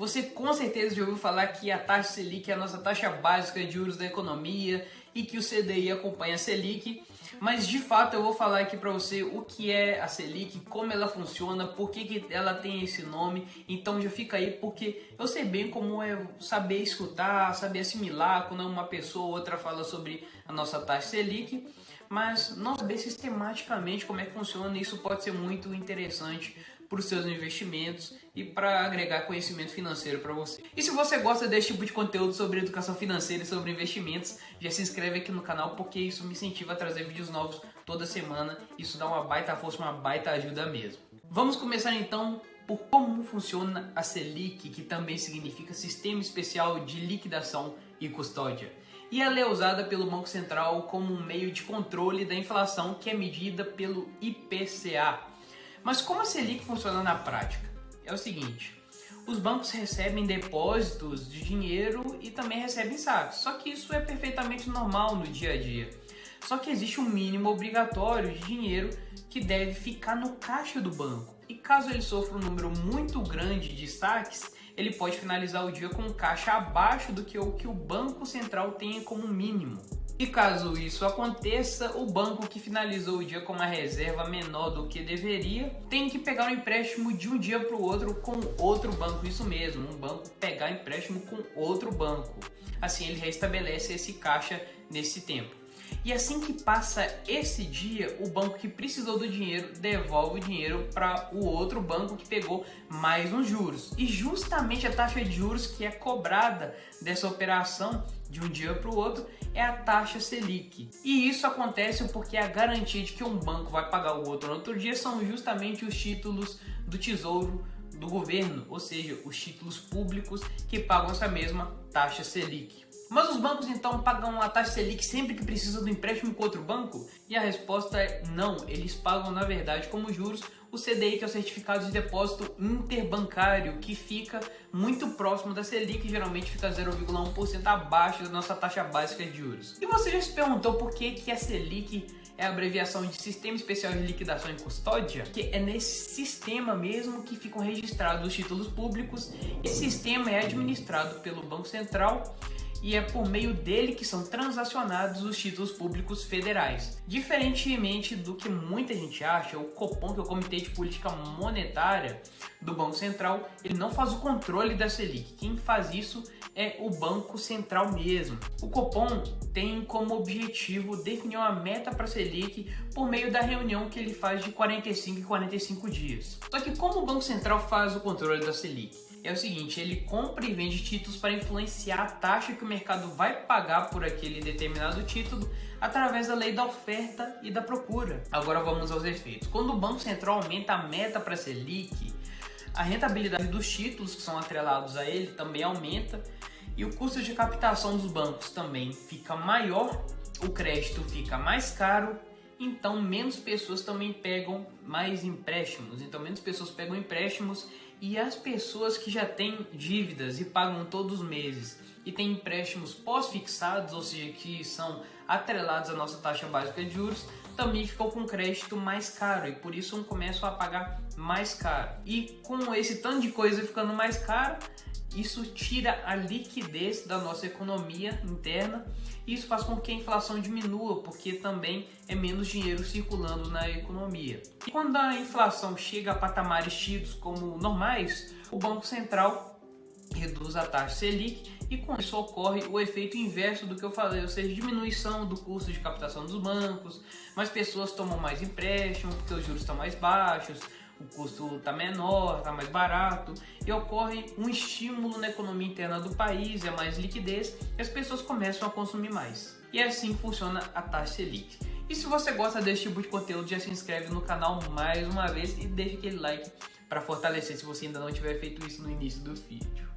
Você com certeza já ouviu falar que a taxa Selic é a nossa taxa básica de juros da economia e que o CDI acompanha a Selic, mas de fato eu vou falar aqui para você o que é a Selic, como ela funciona, por que ela tem esse nome. Então já fica aí, porque eu sei bem como é saber escutar, saber assimilar quando uma pessoa ou outra fala sobre a nossa taxa Selic, mas não saber sistematicamente como é que funciona. Isso pode ser muito interessante para os seus investimentos e para agregar conhecimento financeiro para você. E se você gosta desse tipo de conteúdo sobre educação financeira e sobre investimentos, já se inscreve aqui no canal, porque isso me incentiva a trazer vídeos novos toda semana. Isso dá uma baita força, uma baita ajuda mesmo. Vamos começar então por como funciona a Selic, que também significa Sistema Especial de Liquidação e Custódia. E ela é usada pelo Banco Central como um meio de controle da inflação, que é medida pelo IPCA. Mas como a Selic funciona na prática? É o seguinte: os bancos recebem depósitos de dinheiro e também recebem saques. Só que isso é perfeitamente normal no dia a dia. Só que existe um mínimo obrigatório de dinheiro que deve ficar no caixa do banco. E caso ele sofra um número muito grande de saques, ele pode finalizar o dia com um caixa abaixo do que o Banco Central tenha como mínimo. E caso isso aconteça, o banco que finalizou o dia com uma reserva menor do que deveria tem que pegar um empréstimo de um dia para o outro com outro banco. Isso mesmo, um banco pegar empréstimo com outro banco. Assim ele restabelece esse caixa nesse tempo. E assim que passa esse dia, o banco que precisou do dinheiro devolve o dinheiro para o outro banco que pegou mais uns juros. E justamente a taxa de juros que é cobrada dessa operação de um dia para o outro é a taxa Selic. E isso acontece porque a garantia de que um banco vai pagar o outro no outro dia são justamente os títulos do Tesouro do governo, ou seja, os títulos públicos que pagam essa mesma taxa Selic. Mas os bancos então pagam a taxa Selic sempre que precisam do empréstimo com outro banco? E a resposta é não, eles pagam na verdade como juros o CDI, que é o Certificado de Depósito Interbancário, que fica muito próximo da Selic, geralmente fica 0,1% abaixo da nossa taxa básica de juros. E você já se perguntou por que a Selic é a abreviação de Sistema Especial de Liquidação e Custódia? Que é nesse sistema mesmo que ficam registrados os títulos públicos. Esse sistema é administrado pelo Banco Central e é por meio dele que são transacionados os títulos públicos federais. Diferentemente do que muita gente acha, o Copom, que é o Comitê de Política Monetária do Banco Central, ele não faz o controle da Selic. Quem faz isso é o Banco Central mesmo. O Copom tem como objetivo definir uma meta para a Selic por meio da reunião que ele faz de 45 em 45 dias. Só que como o Banco Central faz o controle da Selic? É o seguinte, ele compra e vende títulos para influenciar a taxa que o mercado vai pagar por aquele determinado título através da lei da oferta e da procura. Agora vamos aos efeitos. Quando o Banco Central aumenta a meta para a Selic, a rentabilidade dos títulos que são atrelados a ele também aumenta e o custo de captação dos bancos também fica maior, o crédito fica mais caro. Então menos pessoas também pegam mais empréstimos, e as pessoas que já têm dívidas e pagam todos os meses e têm empréstimos pós-fixados, ou seja, que são atrelados à nossa taxa básica de juros, também ficam com crédito mais caro e por isso começam a pagar mais caro. E com esse tanto de coisa ficando mais caro, isso tira a liquidez da nossa economia interna e isso faz com que a inflação diminua, porque também é menos dinheiro circulando na economia. E quando a inflação chega a patamares tidos como normais, o Banco Central reduz a taxa Selic e com isso ocorre o efeito inverso do que eu falei, ou seja, diminuição do custo de captação dos bancos, mais pessoas tomam mais empréstimo porque os juros estão mais baixos, o custo está menor, está mais barato e ocorre um estímulo na economia interna do país, é mais liquidez e as pessoas começam a consumir mais. E é assim que funciona a taxa Selic. E se você gosta desse tipo de conteúdo, já se inscreve no canal mais uma vez e deixa aquele like para fortalecer se você ainda não tiver feito isso no início do vídeo.